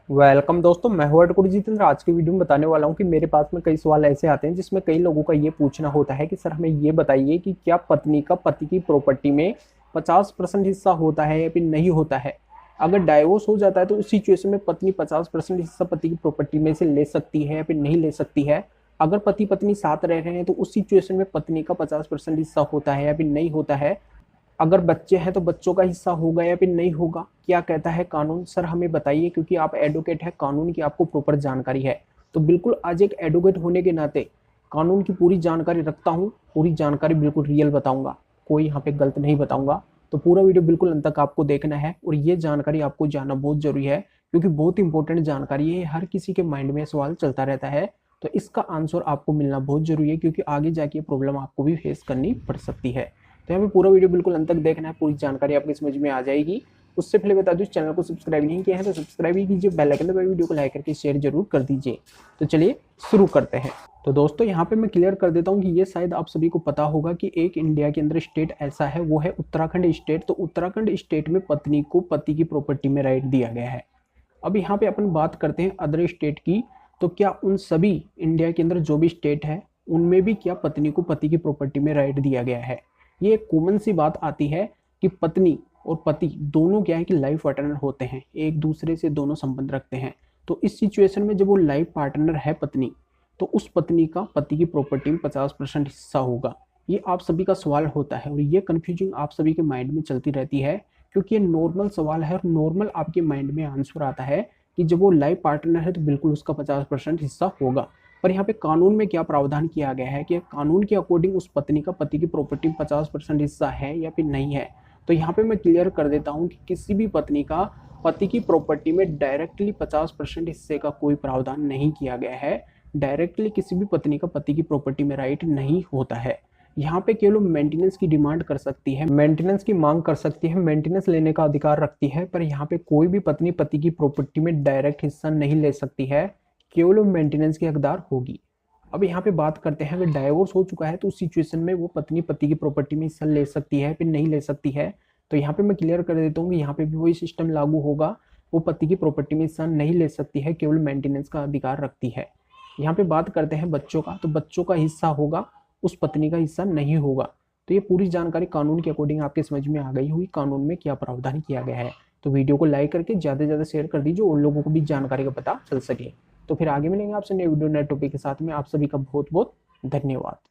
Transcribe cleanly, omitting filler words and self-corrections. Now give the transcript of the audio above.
Welcome दोस्तों, मैं हूं अडकुर जितेंद्र। आज की वीडियो में बताने वाला हूं कि मेरे पास में कई सवाल ऐसे आते हैं जिसमें कई लोगों का ये पूछना होता है कि सर हमें ये बताइए कि क्या पत्नी का पति की प्रॉपर्टी में 50% हिस्सा होता है या फिर नहीं होता है। अगर डाइवोर्स हो जाता है तो उस सिचुएशन में पत्नी 50% हिस्सा पति की प्रॉपर्टी में से ले सकती है या फिर नहीं ले सकती है। अगर पति पत्नी साथ रह रहे हैं तो उस सिचुएशन में पत्नी का 50% हिस्सा होता है या फिर नहीं होता है। अगर बच्चे हैं तो बच्चों का हिस्सा होगा या फिर नहीं होगा, क्या कहता है कानून। सर हमें बताइए, क्योंकि आप एडवोकेट हैं, कानून की आपको प्रॉपर जानकारी है। तो बिल्कुल आज एक एडवोकेट होने के नाते कानून की पूरी जानकारी रखता हूँ, पूरी जानकारी बिल्कुल रियल बताऊंगा, कोई यहाँ पे गलत नहीं बताऊंगा। तो पूरा वीडियो बिल्कुल अंत तक आपको देखना है और ये जानकारी आपको जानना बहुत जरूरी है, क्योंकि बहुत इंपॉर्टेंट जानकारी है। हर किसी के माइंड में सवाल चलता रहता है, तो इसका आंसर आपको मिलना बहुत जरूरी है, क्योंकि आगे जाके प्रॉब्लम आपको भी फेस करनी पड़ सकती है। तो यहाँ पे पूरा वीडियो बिल्कुल अंत तक देखना है, पूरी जानकारी आपकी समझ में आ जाएगी। उससे पहले बता दूं, चैनल को सब्सक्राइब नहीं किया है तो सब्सक्राइब ही कीजिए, बेल आइकन दबाइए, वीडियो को लाइक करके शेयर जरूर कर दीजिए। तो चलिए शुरू करते हैं। तो दोस्तों यहाँ पे मैं क्लियर कर देता हूँ कि ये शायद आप सभी को पता होगा कि एक इंडिया के अंदर स्टेट ऐसा है, वो है उत्तराखंड स्टेट। तो उत्तराखंड स्टेट में पत्नी को पति की प्रॉपर्टी में राइट दिया गया है। अब यहाँ पे अपन बात करते हैं अदर स्टेट की। तो क्या उन सभी इंडिया के अंदर जो भी स्टेट है उनमें भी क्या पत्नी को पति की प्रॉपर्टी में राइट दिया गया है। ये एक कॉमन सी बात आती है कि पत्नी और पति दोनों क्या है कि लाइफ पार्टनर होते हैं, एक दूसरे से दोनों संबंध रखते हैं। तो इस सिचुएशन में जब वो लाइफ पार्टनर है पत्नी, तो उस पत्नी का पति की प्रॉपर्टी में 50% हिस्सा होगा। ये आप सभी का सवाल होता है और ये कंफ्यूजिंग आप सभी के माइंड में चलती रहती है, क्योंकि ये नॉर्मल सवाल है और नॉर्मल आपके माइंड में आंसर आता है कि जब वो लाइफ पार्टनर है तो बिल्कुल उसका 50% हिस्सा होगा। पर यहाँ पे कानून में क्या प्रावधान किया गया है कि कानून के अकॉर्डिंग उस पत्नी का पति की प्रॉपर्टी में 50% हिस्सा है या फिर नहीं है। तो यहाँ पे मैं क्लियर कर देता हूँ कि किसी भी पत्नी का पति की प्रॉपर्टी में डायरेक्टली 50% हिस्से का कोई प्रावधान नहीं किया गया है। डायरेक्टली किसी भी पत्नी का पति की प्रॉपर्टी में राइट नहीं होता है। यहाँ पे केवल मेंटेनेंस की डिमांड कर सकती है, मेंटेनेंस की मांग कर सकती है, मेंटेनेंस लेने का अधिकार रखती है। पर यहाँ पे कोई भी पत्नी पति की प्रॉपर्टी में डायरेक्ट हिस्सा नहीं ले सकती है, केवल मेंटेनेंस की हकदार होगी। अब यहाँ पे बात करते हैं, अगर डाइवोर्स हो चुका है तो उस सिचुएशन में वो पत्नी पति की प्रॉपर्टी में हिस्सा ले सकती है फिर नहीं ले सकती है। तो यहाँ पे मैं क्लियर कर देता हूँ कि यहाँ पे भी वही सिस्टम लागू होगा, वो पति की प्रॉपर्टी में हिस्सा नहीं ले सकती है, केवल मेंटेनेंस का अधिकार रखती है। यहाँ पे बात करते हैं बच्चों का, तो बच्चों का हिस्सा होगा, उस पत्नी का हिस्सा नहीं होगा। तो ये पूरी जानकारी कानून के अकॉर्डिंग आपके समझ में आ गई होगी, कानून में क्या प्रावधान किया गया है। तो वीडियो को लाइक करके ज़्यादा से ज़्यादा शेयर कर दीजिए, उन लोगों को भी जानकारी का पता चल सके। तो फिर आगे मिलेंगे आपसे नए वीडियो नए टॉपिक के साथ में। आप सभी का बहुत बहुत धन्यवाद।